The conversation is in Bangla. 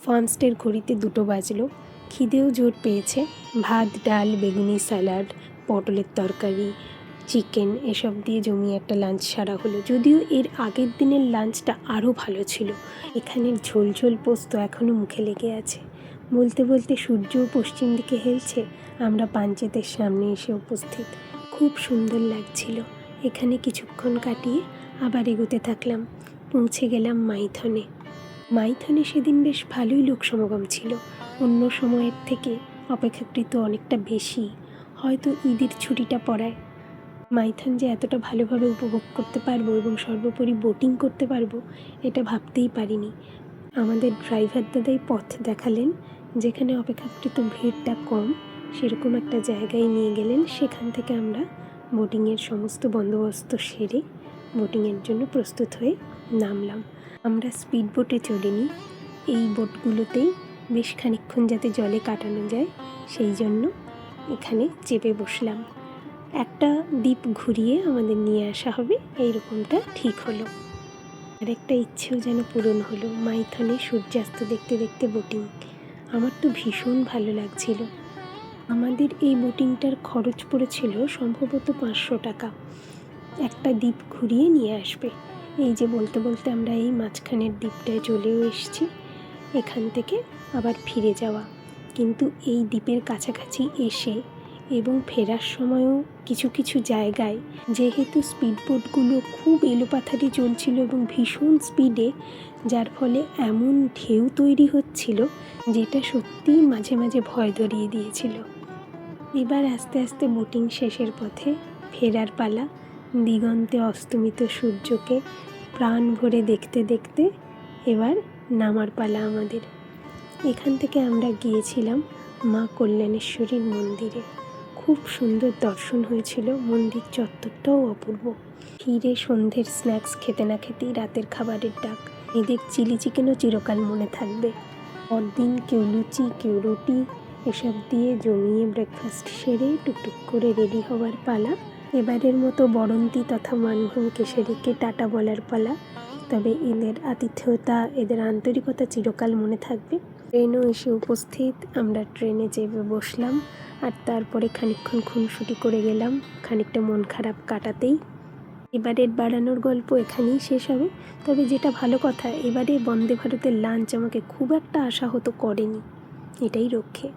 ফার্মস্টের ঘড়িতে 2টো বাজলো। খিদেও জোর পেয়েছে। ভাত, ডাল, বেগুনি, স্যালাড, পটলের তরকারি, চিকেন এসব দিয়ে জমিয়ে একটা লাঞ্চ সারা হলো। যদিও এর আগের দিনের লাঞ্চটা আরও ভালো ছিল। এখানের ঝোল ঝোল পোস্ত এখনও মুখে লেগে আছে। বলতে বলতে সূর্যও পশ্চিম দিকে হেলছে। আমরা পাঞ্চেতের সামনে এসে উপস্থিত। খুব সুন্দর লাগছিল। এখানে কিছুক্ষণ কাটিয়ে আবার এগোতে থাকলাম। পৌঁছে গেলাম মাইথনে। মাইথনে সেদিন বেশ ভালোই লোক সমাগম ছিল। অন্য সময়ের থেকে অপেক্ষাকৃত অনেকটা বেশি, হয়তো ঈদের ছুটিটা পড়ায়। মাইথন যে এতটা ভালোভাবে উপভোগ করতে পারবো এবং সর্বোপরি বোটিং করতে পারবো এটা ভাবতেই পারিনি। আমাদের ড্রাইভার দাদাই পথ দেখালেন, যেখানে অপেক্ষাকৃত ভিড়টা কম সেরকম একটা জায়গায় নিয়ে গেলেন। সেখান থেকে আমরা বোটিংয়ের সমস্ত বন্দোবস্ত সেরে বোটিংয়ের জন্য প্রস্তুত হয়ে নামলাম। আমরা স্পিড বোটে চলিনি। এই বোটগুলোতেই বেশ খানিকক্ষণ যাতে জলে কাটানো যায় সেই জন্য এখানে চেপে বসলাম। একটা দ্বীপ ঘুরিয়ে আমাদের নিয়ে আসা হবে এইরকমটা ঠিক হলো। আরেকটা ইচ্ছেও যেন পূরণ হলো, মাইথনে সূর্যাস্ত দেখতে দেখতে বোটিং। আমার তো ভীষণ ভালো লাগছিল। আমাদের এই বোটিংটার খরচ পড়েছিল সম্ভবত 500 টাকা। একটা দ্বীপ ঘুরিয়ে নিয়ে আসবে। এই যে বলতে বলতে আমরা এই মাঝখানের দ্বীপটায় চলেও এসেছি। এখান থেকে আবার ফিরে যাওয়া। কিন্তু এই দ্বীপের কাছাকাছি এসে এবং ফেরার সময়ও কিছু কিছু জায়গায় যেহেতু স্পিডবোটগুলো খুব এলোপাথারি চলছিল এবং ভীষণ স্পিডে, যার ফলে এমন ঢেউ তৈরি হচ্ছিল যেটা সত্যিই মাঝে মাঝে ভয় ধরিয়ে দিয়েছিল। এবার আস্তে আস্তে বোটিং শেষের পথে ফেরার পালা। দিগন্তে অস্তমিত সূর্যকে প্রাণ ভরে দেখতে দেখতে এবার নামার পালা আমাদের। এখান থেকে আমরা গিয়েছিলাম মা কল্যাণেশ্বরীর মন্দিরে। খুব সুন্দর দর্শন হয়েছিল। মন্দির চত্বরটাও অপূর্ব। ফিরে সন্ধ্যের স্ন্যাক্স খেতে না খেতেই রাতের খাবারের ডাক। এদের চিলি চিকেনও চিরকাল মনে থাকবে। পরদিন কেউ লুচি, কেউ রুটি এসব দিয়ে জমিয়ে ব্রেকফাস্ট সেরে টুকটুক করে রেডি হওয়ার পালা। এবারের মতো বরন্তী তথা মানভূম কেশরীকে টাটা বলার পালা। তবে এদের আতিথেয়তা, এদের আন্তরিকতা চিরকাল মনে থাকবে। ট্রেনও এসে উপস্থিত। আমরা ট্রেনে চেপে বসলাম আর তারপরে খানিকক্ষণ খুনসুটি করে গেলাম, খানিকটা মন খারাপ কাটাতেই। এবারের বাড়ানোর গল্প এখানেই শেষ হবে। তবে যেটা ভালো কথা, এবারে বন্দে ভারতের লাঞ্চ আমাকে খুব একটা আশাহত করেনি, এটাই রক্ষে।